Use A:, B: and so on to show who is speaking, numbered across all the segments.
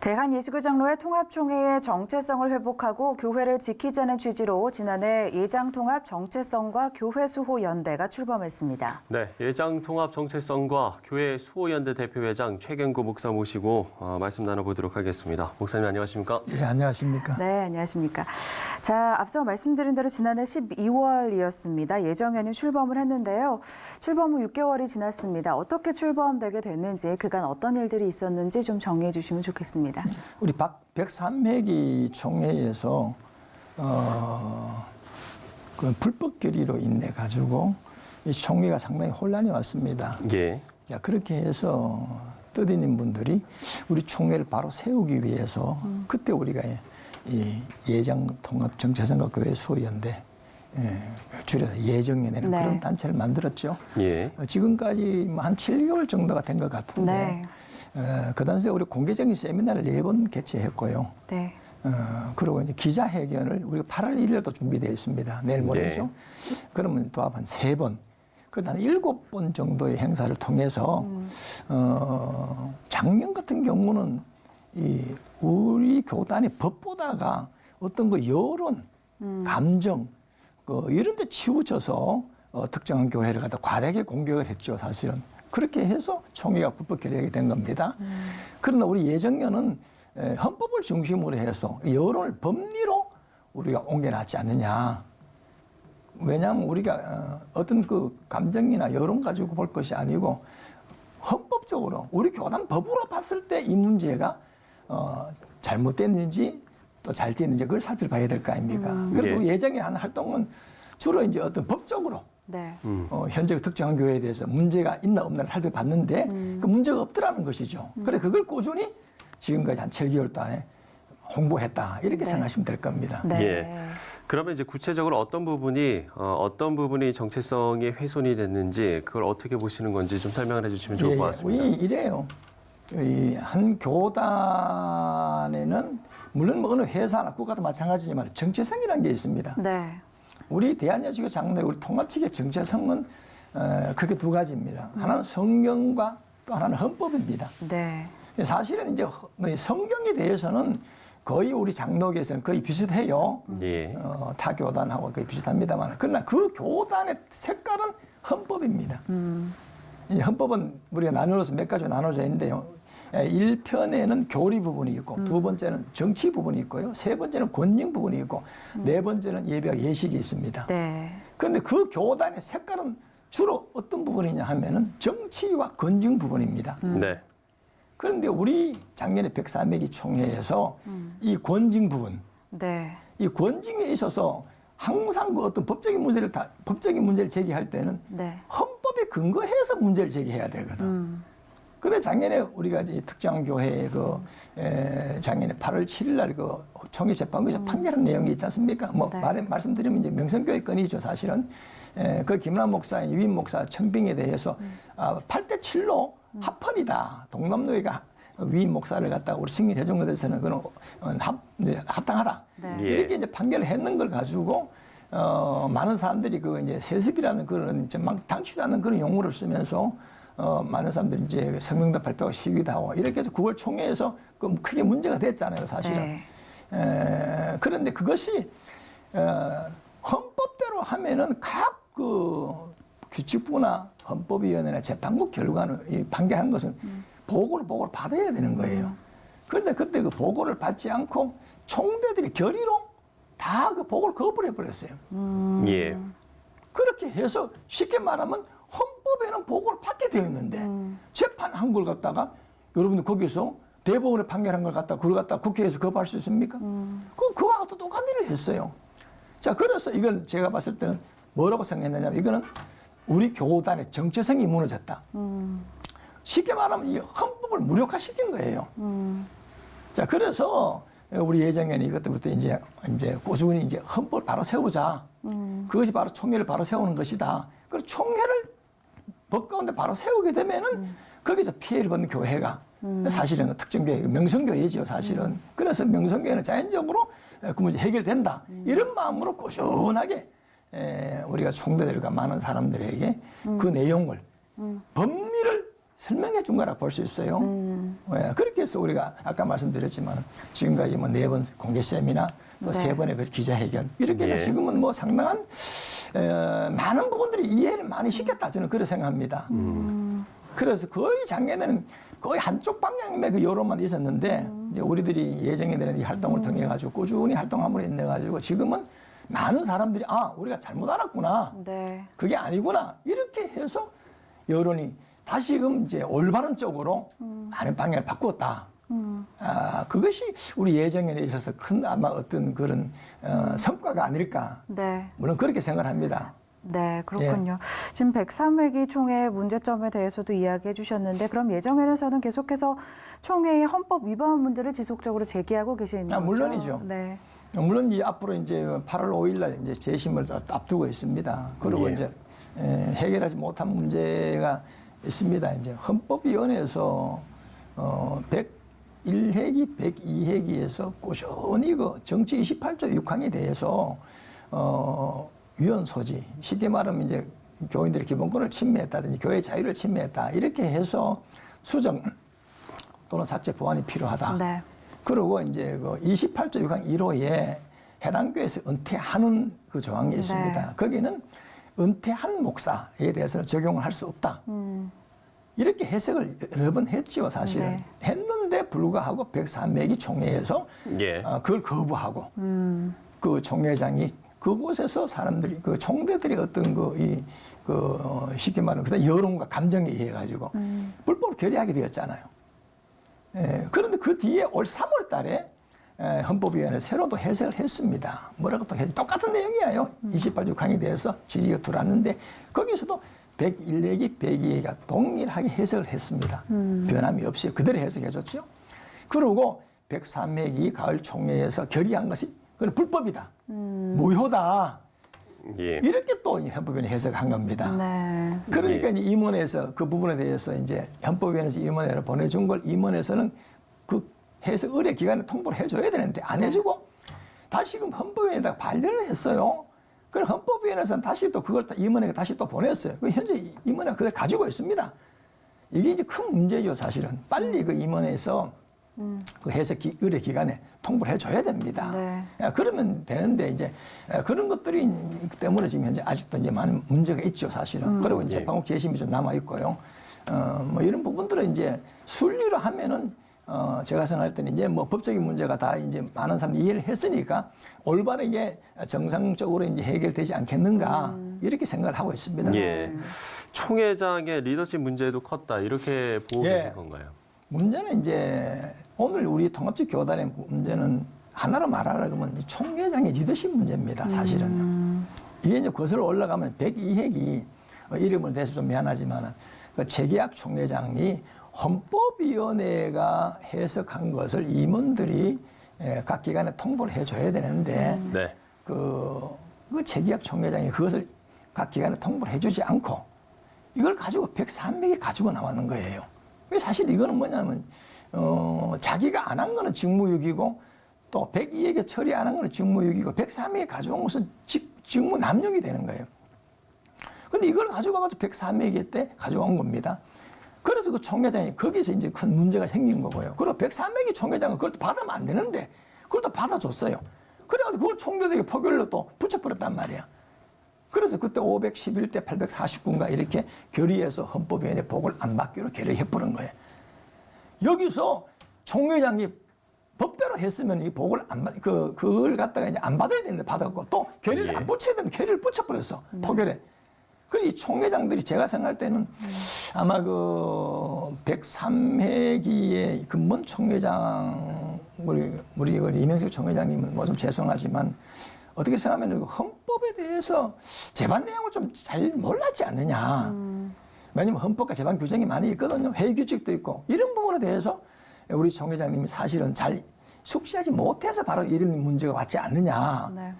A: 대한예수교 장로회 통합총회의 정체성을 회복하고 교회를 지키자는 취지로 지난해 예장통합 정체성과 교회 수호 연대가 출범했습니다.
B: 네, 예장통합 정체성과 교회 수호연대 대표회장 최경구 목사 모시고 말씀 나눠보도록 하겠습니다. 목사님 안녕하십니까?
C: 예, 안녕하십니까?
A: 네, 안녕하십니까? 자, 앞서 말씀드린 대로 지난해 12월이었습니다. 예정연이 출범을 했는데요. 출범 후 6개월이 지났습니다. 어떻게 출범되게 됐는지, 그간 어떤 일들이 있었는지 좀 정리해 주시면 좋겠습니다.
C: 우리 103회기 총회에서 그 불법 결의로 인해 가지고 이 총회가 상당히 혼란이 왔습니다.
B: 예.
C: 자, 그렇게 해서 뜻있는 분들이 우리 총회를 바로 세우기 위해서 그때 우리가 이 예장통합정체성과 교회 수호연대 줄여서 예정연회라는
A: 네.
C: 그런 단체를 만들었죠.
B: 예.
C: 지금까지 한 7개월 정도가 된 것 같은데
A: 네.
C: 그 당시에 우리 공개적인 세미나를 4번 개최했고요.
A: 네.
C: 그리고 이제 기자회견을 우리가 8월 1일에도 준비되어 있습니다. 내일 모레죠.
B: 네.
C: 그러면 또 한 3번. 그러다 한 7번 정도의 행사를 통해서 작년 같은 경우는 우리 교단이 법보다가 어떤 그 여론, 감정 이런 데 치우쳐서 특정한 교회를 갖다 과다하게 공격을 했죠, 사실은. 그렇게 해서 총회가 불법 결의하게 된 겁니다. 그러나 우리 예정연은 헌법을 중심으로 해서 여론을 법리로 우리가 옮겨놨지 않느냐. 왜냐하면 우리가 어떤 그 감정이나 여론 가지고 볼 것이 아니고 헌법적으로 우리 교단 법으로 봤을 때 이 문제가 잘못됐는지 또 잘 됐는지 그걸 살펴봐야 될 거 아닙니까? 그래서
B: 예.
C: 우리 예정에 하는 활동은 주로 이제 어떤 법적으로
A: 네.
C: 현재 특정한 교회에 대해서 문제가 있나 없나를 살펴봤는데 그 문제가 없더라는 것이죠. 그래 그걸 꾸준히 지금까지 한 7개월 동안에 홍보했다 이렇게 생각하시면 될 겁니다.
A: 네.
B: 예. 그러면 이제 구체적으로 어떤 부분이 정체성이 훼손이 됐는지 그걸 어떻게 보시는 건지 좀 설명을 해주시면 좋을 것 같습니다.
C: 우리 이래요. 한 교단에는 물론 뭐 어느 회사나 국가도 마찬가지지만 정체성이라는 게 있습니다.
A: 네.
C: 우리 대한예수교 장로회 우리 통합측의 정체성은 크게 두 가지입니다. 하나는 성경과 또 하나는 헌법입니다.
A: 네.
C: 사실은 이제 성경에 대해서는 거의 우리 장로계에서는 거의 비슷해요.
B: 예.
C: 타 교단하고 거의 비슷합니다만 그러나 그 교단의 색깔은 헌법입니다. 이 헌법은 우리가 나누어서 몇 가지로 나눠져 있는데요. 1편에는 교리 부분이 있고 두 번째는 정치 부분이 있고요. 세 번째는 권능 부분이 있고 네 번째는 예배와 예식이 있습니다.
A: 네.
C: 그런데 그 교단의 색깔은 주로 어떤 부분이냐 하면은 정치와 권능 부분입니다.
B: 네.
C: 그런데 우리 작년에 103회기 총회에서 이 권징 부분,
A: 네.
C: 이 권징에 있어서 항상 그 어떤 법적인 문제를 제기할 때는
A: 네.
C: 헌법에 근거해서 문제를 제기해야 되거든. 근데 작년에 우리가 이제 특정 교회에 작년에 8월 7일 날 그 총회 재판국에서 판결한 내용이 있지 않습니까? 뭐
A: 네.
C: 말씀드리면 이제 명성교회 건이죠, 사실은. 그 김남 목사, 유인 목사 청빙에 대해서 8대 7로 합헌이다. 동남노회가 위임 목사를 갖다가 우리 승인해 준 것에 대해서는 그런 합당하다.
A: 네.
C: 이렇게 이제 판결을 했는 걸 가지고 많은 사람들이 그 이제 세습이라는 그런 이제 막 당치도 않는 그런 용어를 쓰면서 많은 사람들이 이제 성명도 발표하고 시위도 하고 이렇게 해서 9월 총회에서 그 크게 문제가 됐잖아요, 사실은.
A: 네.
C: 그런데 그것이 헌법대로 하면은 각 그 규칙부나 헌법위원회나 재판국 결과는 판결한 것은 보고를 받아야 되는 거예요. 그런데 그때 그 보고를 받지 않고 총대들이 결의로 다 그 보고를 거부를 해버렸어요.
B: 예.
C: 그렇게 해서 쉽게 말하면 헌법에는 보고를 받게 되어 있는데 재판한 걸 갖다가 여러분들 거기서 대법원에 판결한 걸 갖다가 그걸 갖다가 국회에서 거부할 수 있습니까? 그와 같은 똑같은 일을 했어요. 자, 그래서 이건 제가 봤을 때는 뭐라고 생각했느냐면 이거는 우리 교단의 정체성이 무너졌다. 쉽게 말하면 이 헌법을 무력화시킨 거예요. 자, 그래서 우리 예정연이 이것부터 이제 꾸준히 이제 헌법을 바로 세우자. 그것이 바로 총회를 바로 세우는 것이다. 그리고 총회를 법 가운데 바로 세우게 되면은 거기서 피해를 받는 교회가 사실은 특정 교회, 명성교회죠, 사실은. 그래서 명성교회는 자연적으로 그 문제 해결된다. 이런 마음으로 꾸준하게 우리가 총대들과 많은 사람들에게 그 내용을 법리를 설명해 준 거라 볼 수 있어요. 예, 그렇게 해서 우리가 아까 말씀드렸지만 지금까지 뭐 4번 공개 세미나 또
A: 네.
C: 3번의 그 기자회견 이렇게 해서
B: 예.
C: 지금은 뭐 상당한 많은 부분들이 이해를 많이 시켰다 저는 그렇게 생각합니다. 그래서 거의 작년에는 거의 한쪽 방향의 그 여론만 있었는데 이제 우리들이 예정에 대한 이 활동을 통해 가지고 꾸준히 활동함으로 인해 가지고 지금은 많은 사람들이 아 우리가 잘못 알았구나.
A: 네.
C: 그게 아니구나. 이렇게 해서 여론이 다시금 이제 올바른 쪽으로 많은 방향을 바꾸었다. 아, 그것이 우리 예정에 있어서 큰 아마 어떤 그런 성과가 아닐까.
A: 네.
C: 물론 그렇게 생각을 합니다.
A: 네, 그렇군요. 지금 103회기 총회 문제점에 대해서도 이야기해 주셨는데 그럼 예정에서는 계속해서 총회의 헌법 위반 문제를 지속적으로 제기하고 계시는 거죠?
C: 물론이죠.
A: 네.
C: 물론 이 앞으로 이제 8월 5일 날 이제 재심을 앞두고 있습니다. 그리고
B: 예.
C: 이제 해결하지 못한 문제가 있습니다. 이제 헌법위원회에서 101회기, 102회기에서 꾸준히 그 정치 28조 6항에 대해서 위헌 소지, 쉽게 말하면 이제 교인들의 기본권을 침해했다든지 교회 자유를 침해했다 이렇게 해서 수정 또는 삭제 보완이 필요하다.
A: 네.
C: 그리고 이제 그 28조 6항 1호에 해당 교회에서 은퇴하는 그 조항이 있습니다.
A: 네.
C: 거기는 은퇴한 목사에 대해서는 적용을 할 수 없다. 이렇게 해석을 여러 번 했지요, 사실은.
A: 네.
C: 했는데 불구하고 103회기 총회에서
B: 예.
C: 그걸 거부하고 그 총회장이 그곳에서 사람들이 그 총대들이 어떤 쉽게 말하면 그다음 여론과 감정에 의해 가지고 불법으로 결의하게 되었잖아요. 예, 그런데 그 뒤에 올 3월 달에 헌법위원회 새로 또 해석을 했습니다. 뭐라고 또 했 똑같은 내용이에요. 28조 6항에 대해서 질의가 들어왔는데 거기서도 101회기, 102회기가 동일하게 해석을 했습니다. 변함이 없이 그대로 해석해 줬죠. 그리고 103회기 가을 총회에서 결의한 것이 그건 불법이다. 무효다.
B: 예.
C: 이렇게 또 헌법위원회 해석한 겁니다.
A: 네.
C: 그러니까 이제 임원에서 그 부분에 대해서 이제 헌법위원회에서 임원회로 보내준 걸 임원에서는 그 해석 의뢰 기관에 통보를 해줘야 되는데 안 해주고 다시금 헌법위원회에다가 반려를 했어요. 그럼 헌법위원회에서는 다시 또 그걸 임원회가 다시 또 보냈어요. 현재 임원회가 그걸 가지고 있습니다. 이게 이제 큰 문제죠, 사실은. 빨리 그 임원회에서 그 해석 의뢰 기관에 통보를 해줘야 됩니다.
A: 네.
C: 그러면 되는데 이제 그런 것들이 때문에 지금 현재 아직도 이제 많은 문제가 있죠, 사실은. 그리고 이제
B: 예.
C: 방역 재심이 좀 남아 있고요. 뭐 이런 부분들은 이제 순리로 하면은 제가 생각할 때는 이제 뭐 법적인 문제가 다 이제 많은 사람들이 이해를 했으니까 올바르게 정상적으로 이제 해결되지 않겠는가 이렇게 생각을 하고 있습니다.
B: 예. 총회장의 리더십 문제도 컸다 이렇게 보고
C: 예.
B: 계신 건가요?
C: 문제는 이제 오늘 우리 통합적 교단의 문제는 하나로 말하려면 이 총회장의 리더십 문제입니다, 사실은. 이게 이제 거슬러 올라가면 102회기 이름을 대서 좀 미안하지만 그 재계약 총회장이 헌법위원회가 해석한 것을 임원들이 각 기관에 통보를 해줘야 되는데
B: 네.
C: 그 재계약 총회장이 그것을 각 기관에 통보를 해주지 않고 이걸 가지고 103명이 가지고 나왔는 거예요. 사실 이거는 뭐냐면 자기가 안 한 거는 직무유기고 또 102에게 처리 안 한 거는 직무유기고 103명이 가져온 것은 직무 남용이 되는 거예요. 근데 이걸 가져가서 103명이 때 가져온 겁니다. 그래서 그 총회장이 거기서 이제 큰 문제가 생긴 거고요. 그리고 103명이 총회장은 그걸 또 받으면 안 되는데 그걸 또 받아줬어요. 그래가지고 그걸 총대들에게 포결로 또 붙여버렸단 말이야. 그래서 그때 511대 849인가 이렇게 결의해서 헌법위원회 복을 안 받기로 결의해버린 거예요. 여기서 총회장이 법대로 했으면 이 복을 안 받, 그걸 갖다가 이제 안 받아야 되는데 받았고 또 결의를
B: 예.
C: 안 붙여야 되는데 결의를 붙여버렸어. 포결에. 그 이 총회장들이 제가 생각할 때는 아마 그 103회기에 근본 총회장 우리 이명석 총회장님은 뭐 좀 죄송하지만 어떻게 생각하면 헌법에 대해서 재반 내용을 좀 잘 몰랐지 않느냐. 왜냐면 헌법과 재반 규정이 많이 있거든요. 회의 규칙도 있고 이런 부분에 대해서 우리 총회장님이 사실은 잘 숙지하지 못해서 바로 이런 문제가 왔지 않느냐.
A: 네.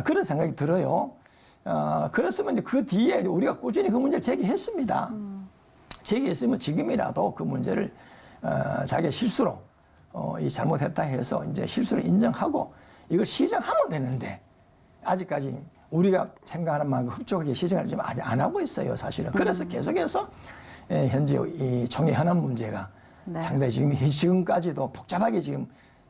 C: 그런 생각이 들어요. 그랬으면 이제 그 뒤에 우리가 꾸준히 그 문제를 제기했습니다. 제기했으면 지금이라도 그 문제를 자기의 실수로 이 잘못했다 해서 이제 실수를 인정하고 이걸 시정하면 되는데 아직까지 우리가 생각하는 만큼 흡족하게 시정을 좀 아직 안 하고 있어요, 사실은. 그래서 계속해서 현재 이 총회 현안 문제가
A: 네.
C: 상당히 지금까지도 복잡하게 지금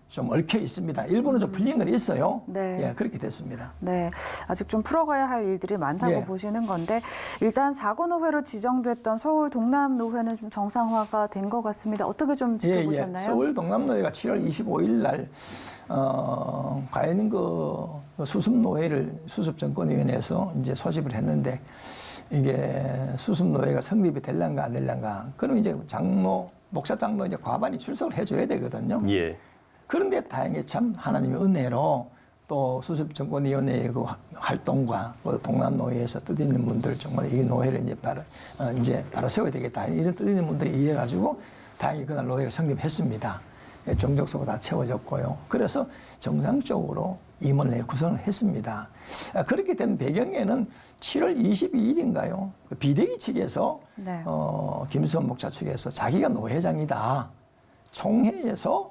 C: 좀 얽혀 있습니다. 일부는 좀 풀린 건 있어요.
A: 네.
C: 예, 그렇게 됐습니다.
A: 네, 아직 좀 풀어가야 할 일들이 많다고
C: 예.
A: 보시는 건데 일단 사고노회로 지정됐던 서울 동남노회는 좀 정상화가 된 것 같습니다. 어떻게 좀 지켜보셨나요?
C: 서울 동남노회가 7월 25일 날 과연 그 수습정권위원회에서 이제 소집을 했는데 이게 수습노회가 성립이 될란가 안 될란가. 그럼 이제 목사 장로 이제 과반이 출석을 해줘야 되거든요.
B: 예.
C: 그런데 다행히 참 하나님의 은혜로 또 수습정권위원회의 그 활동과 그 동남노회에서 뜻 있는 분들 정말 이 노회를 이제 바로 세워야 되겠다 이런 뜻 있는 분들이 이해가지고 다행히 그날 노회가 성립했습니다. 종족수가 다 채워졌고요. 그래서 정상적으로 임원회 구성을 했습니다. 그렇게 된 배경에는 7월 22일인가요? 비대위 측에서
A: 네.
C: 김수원 목사 측에서 자기가 노회장이다. 총회에서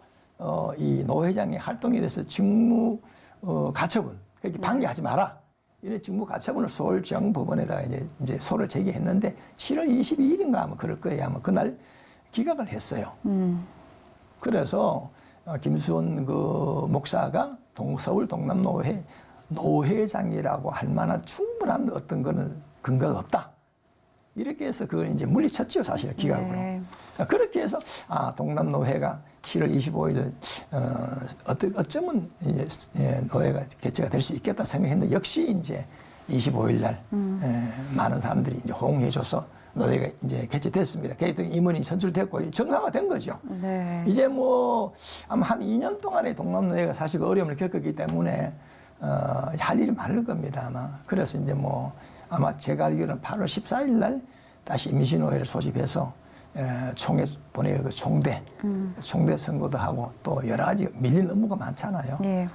C: 이 노회장의 활동에 대해서 직무 가처분, 그렇게 방기하지 마라. 이런 직무 가처분을 서울지방법원에다가 이제 소를 제기했는데 7월 22일인가 아마 그럴 거예요. 아마 그날 기각을 했어요. 그래서 김수원 그 목사가 서울 동남노회 노회장이라고 할 만한 충분한 어떤 거는 근거가 없다. 이렇게 해서 그걸 이제 물리쳤죠, 사실 기각으로.
A: 네.
C: 그렇게 해서 동남노회가 7월 25일 어쩌면 이제 노회가 개최가 될 수 있겠다 생각했는데 역시 이제 25일 날 많은 사람들이 이제 호응해줘서 노회가 이제 개최됐습니다. 개최된 임원이 선출됐고 정상화된 거죠.
A: 네.
C: 이제 뭐 아마 한 2년 동안에 동남노회가 사실 그 어려움을 겪었기 때문에 할 일이 많을 겁니다 아마. 그래서 이제 뭐 아마 제가 알기로는 8월 14일 날 다시 임시노회를 소집해서 총회 보내고 그 총대 선거도 하고 또 여러 가지 밀린 업무가 많잖아요.
A: 예.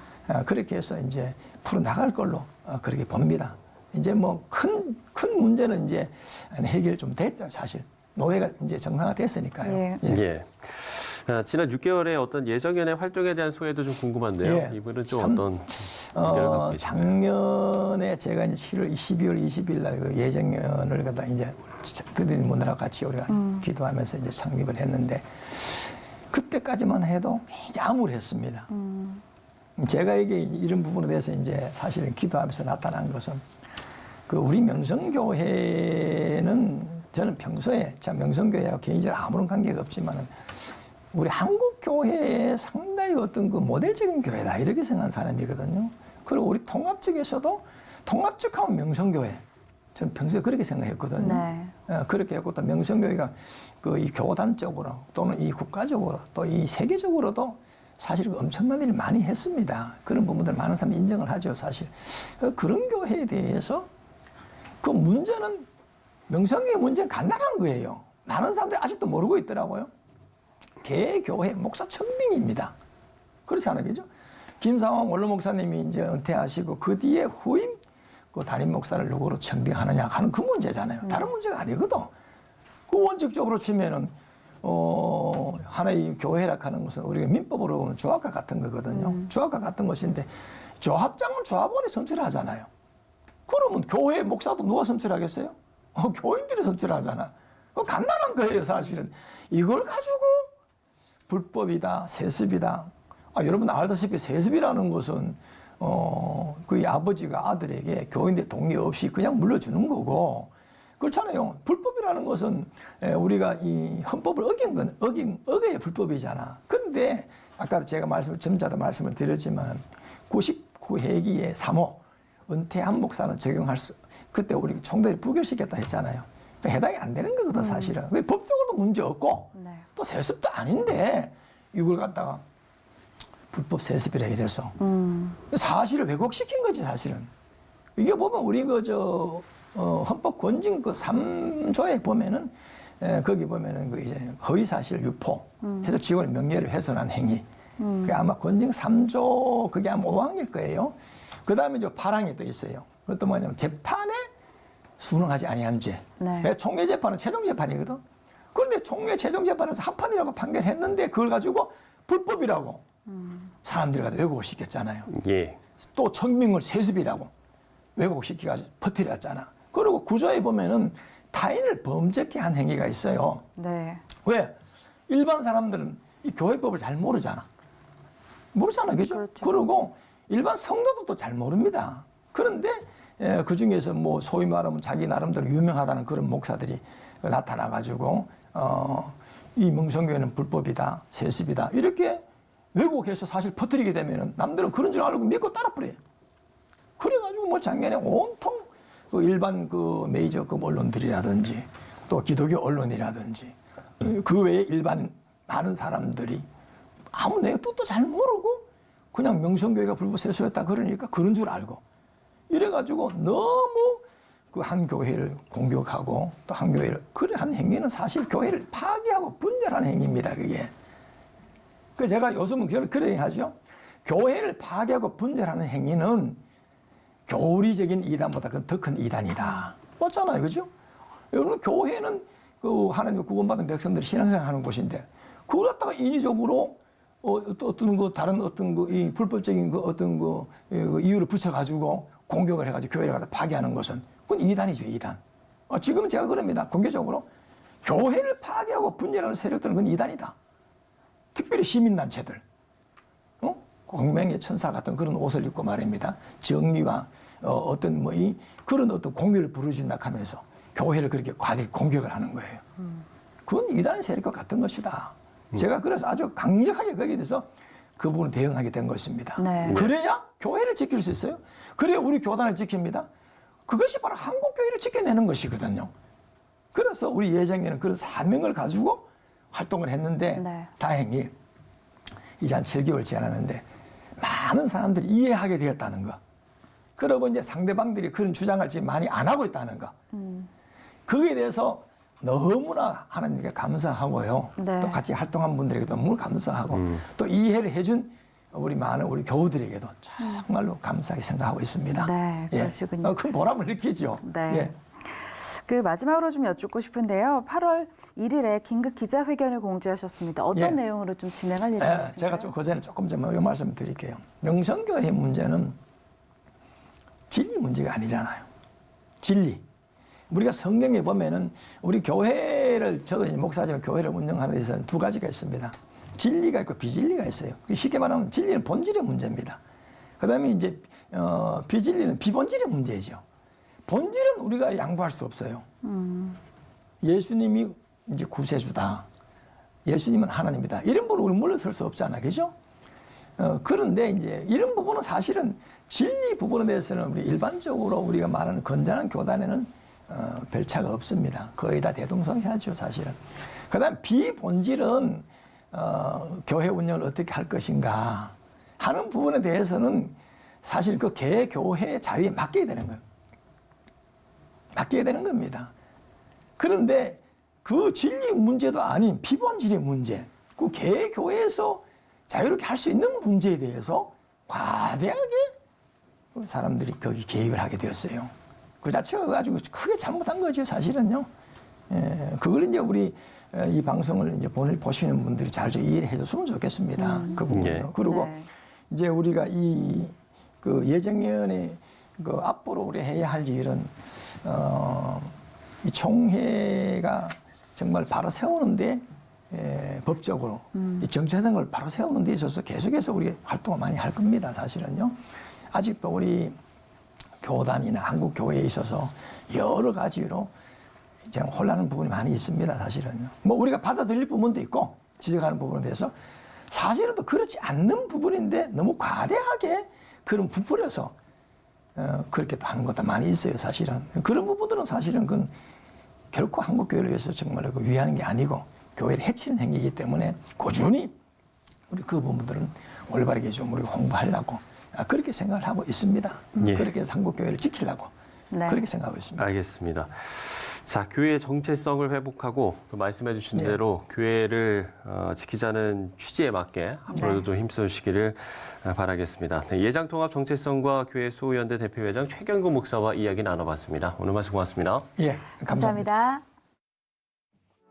C: 그렇게 해서 이제 풀어 나갈 걸로 그렇게 봅니다. 이제 뭐 큰 문제는 이제 해결 좀 됐죠, 사실. 노회가 이제 정상화됐으니까요.
A: 예.
B: 예. 지난 6개월의 어떤 예정연의 활동에 대한 소개도 좀 궁금한데요.
C: 예.
B: 이분은 좀 어떤 의견을 갖고 계신가요?
C: 작년에 제가 이제 12월 20일 날 그 예정연을 갖다 이제 드리는 분들하고 같이 우리가 기도하면서 이제 창립을 했는데 그때까지만 해도 굉장히 암울했습니다. 제가 이게 이런 부분에 대해서 이제 사실은 기도하면서 나타난 것은 그 우리 명성교회는 저는 평소에 참 명성교회와 개인적으로 아무런 관계가 없지만은 우리 한국 교회의 상당히 어떤 그 모델적인 교회다 이렇게 생각하는 사람이거든요. 그리고 우리 통합 측에서도 통합 측하면 명성교회. 저는 평소에 그렇게 생각했거든요.
A: 네.
C: 그렇게 했고 또 명성교회가 그 이 교단적으로 또는 이 국가적으로 또 이 세계적으로도 사실 엄청난 일을 많이 했습니다. 그런 부분들 많은 사람이 인정을 하죠, 사실. 그런 교회에 대해서 그 문제는 명성교회 문제는 간단한 거예요. 많은 사람들이 아직도 모르고 있더라고요. 개교회 목사 천명입니다. 그렇지 않으겠죠? 김상황 원로 목사님이 이제 은퇴하시고 그 뒤에 후임 그 담임 목사를 누구로 천명하느냐 하는 그 문제잖아요. 다른 문제가 아니거든. 그 원칙적으로 치면은 하나의 교회라 하는 것은 우리가 민법으로 보면 조합과 같은 거거든요. 조합과 같은 것인데 조합장은 조합원이 선출하잖아요. 그러면 교회 목사도 누가 선출하겠어요? 교인들이 선출하잖아. 그거 간단한 거예요, 사실은. 이걸 가지고 불법이다, 세습이다. 여러분 알다시피 세습이라는 것은 그 아버지가 아들에게 교인의 동의 없이 그냥 물려주는 거고 그렇잖아요. 불법이라는 것은 우리가 이 헌법을 어겨야 불법이잖아. 그런데 아까도 제가 점자도 말씀을 드렸지만 99회기에 3호 은퇴한 목사는 적용할 수 그때 우리 총대를 부결시켰다 했잖아요. 그러니까 해당이 안 되는 거거든 사실은. 법적으로도 문제 없고
A: 네.
C: 또 세습도 아닌데 이걸 갖다가 불법 세습이라 이래서 사실을 왜곡시킨 거지 사실은. 이게 보면 우리 헌법 권징 그 3조에 보면은 거기 보면은 그 이제 허위 사실 유포 해서 직원의 명예를 훼손한 행위. 그게 아마 권징 3조 그게 아마 5항일 거예요. 그 다음에 8항이 또 있어요. 그것도 뭐냐면 재판에 순응하지 아니한 죄.
A: 네.
C: 총회 재판은 최종 재판이거든. 그런데 총회 최종 재판에서 합판이라고 판결했는데 그걸 가지고 불법이라고 사람들이 가지고 왜곡을 시켰잖아요.
B: 예.
C: 또 천명을 세습이라고 왜곡시키가지고 퍼뜨렸잖아. 그리고 구조에 보면은 타인을 범죄케 한 행위가 있어요.
A: 네.
C: 왜? 일반 사람들은 이 교회법을 잘 모르잖아. 모르잖아, 그죠?
A: 그렇죠.
C: 그리고 일반 성도들도 잘 모릅니다. 그런데 그 중에서 뭐 소위 말하면 자기 나름대로 유명하다는 그런 목사들이 나타나가지고 이 명성교회는 불법이다, 세습이다 이렇게 왜곡해서 사실 퍼뜨리게 되면은 남들은 그런 줄 알고 믿고 따라버려요. 그래가지고 뭐 작년에 온통 그 일반 그 메이저급 언론들이라든지 또 기독교 언론이라든지 그 외에 일반 많은 사람들이 아무 내용 뜻도 잘 모르고 그냥 명성교회가 불법 세수했다 그러니까 그런 줄 알고 이래가지고 너무 그 한 교회를 공격하고 또 한 교회를 그래 한 행위는 사실 교회를 파괴하고 분열하는 행위입니다. 그게. 그 제가 요즘은 그런 하죠. 교회를 파괴하고 분열하는 행위는 교리적인 이단보다 더 큰 이단이다. 맞잖아요, 그죠? 여러분 교회는 그 하나님의 구원받은 백성들이 신앙생활하는 곳인데 그걸 갖다가 인위적으로 또 어떤 그 다른 어떤 그 이 불법적인 그 어떤 그 이유를 붙여가지고 공격을 해가지고 교회를 갖다 파괴하는 것은 그건 이단이죠, 이단. 지금 제가 그럽니다. 공개적으로 교회를 파괴하고 분열하는 세력들은 그건 이단이다. 특별히 시민단체들, 공명의 천사 같은 그런 옷을 입고 말입니다. 정의와 어떤 뭐 이 그런 어떤 공유를 부르신다 하면서 교회를 그렇게 과대 공격을 하는 거예요. 그건 이단의 세력과 같은 것이다. 제가 그래서 아주 강력하게 거기에 대해서 그 부분을 대응하게 된 것입니다.
A: 네.
C: 그래야 교회를 지킬 수 있어요. 그래야 우리 교단을 지킵니다. 그것이 바로 한국교회를 지켜내는 것이거든요. 그래서 우리 예정에는 그런 사명을 가지고 활동을 했는데
A: 네.
C: 다행히 이제 한 7개월 지났는데 많은 사람들이 이해하게 되었다는 거. 그러고 이제 상대방들이 그런 주장을 지금 많이 안 하고 있다는 거. 거기에 대해서 너무나 하나님께 감사하고요.
A: 네.
C: 또 같이 활동한 분들에게도 너무 감사하고 또 이해를 해준 우리 많은 우리 교우들에게도 정말로 감사하게 생각하고 있습니다.
A: 네, 그러시군요.
C: 예. 큰 보람을 느끼죠.
A: 네.
C: 예.
A: 그 마지막으로 좀 여쭙고 싶은데요. 8월 1일에 긴급 기자회견을 공지하셨습니다. 어떤
C: 예.
A: 내용으로 좀 진행할 예정이신가요?
C: 제가 좀 그 전에 조금 좀 말씀을 드릴게요. 명성교회 문제는 진리 문제가 아니잖아요. 진리. 우리가 성경에 보면은 우리 교회를 저도 이제 목사지만 교회를 운영하는 데 있어서 두 가지가 있습니다. 진리가 있고 비진리가 있어요. 쉽게 말하면 진리는 본질의 문제입니다. 그다음에 이제 비진리는 비본질의 문제죠. 본질은 우리가 양보할 수 없어요. 예수님이 이제 구세주다. 예수님은 하나님이다. 이런 부분을 우리 물러설 수 없잖아, 그죠? 그런데 이제 이런 부분은 사실은 진리 부분에 대해서는 우리 일반적으로 우리가 말하는 건전한 교단에는 별 차가 없습니다. 거의 다 대동소이하죠, 사실은. 그다음 비본질은 교회 운영을 어떻게 할 것인가 하는 부분에 대해서는 사실 그 개교회의 자유에 맡겨야 되는 거예요. 맡겨야 되는 겁니다. 그런데 그 진리 문제도 아닌 비본질의 문제, 그 개교회에서 자유롭게 할 수 있는 문제에 대해서 과대하게 사람들이 거기 개입을 하게 되었어요. 그 자체가 가지고 크게 잘못한 거죠, 사실은요. 예, 그걸 이제 우리 이 방송을 이제 보시는 분들이 잘 좀 이해해 줬으면 좋겠습니다. 그 부분요.
B: 예.
C: 그리고
A: 네.
C: 이제 우리가 그 예정위원회 그 앞으로 우리 해야 할 일은 이 총회가 정말 바로 세우는데 법적으로 이 정체성을 바로 세우는 데 있어서 계속해서 우리 활동을 많이 할 겁니다. 사실은요. 아직도 우리 교단이나 한국 교회에 있어서 여러 가지로 지금 혼란한 부분이 많이 있습니다. 사실은요. 뭐 우리가 받아들일 부분도 있고 지적하는 부분에 대해서 사실은 또 그렇지 않는 부분인데 너무 과대하게 그런 부풀려서 그렇게 또 하는 것도 많이 있어요. 사실은 그런 부분들은 사실은 그건 결코 한국 교회를 위해서 정말 위하는 게 아니고 교회를 해치는 행위이기 때문에 꾸준히 우리 그 부분들은 올바르게 좀 우리가 홍보하려고 그렇게 생각을 하고 있습니다.
B: 예.
C: 그렇게 해서 한국 교회를 지키려고
A: 네.
C: 그렇게 생각하고 있습니다.
B: 알겠습니다. 자, 교회의 정체성을 회복하고 또 말씀해 주신 대로 교회를 지키자는 취지에 맞게 앞으로도 좀 힘써주시기를 바라겠습니다. 네, 예장통합 정체성과 교회 수호연대 대표회장 최경근 목사와 이야기 나눠봤습니다. 오늘 말씀 고맙습니다.
C: 예, 감사합니다.
A: 감사합니다.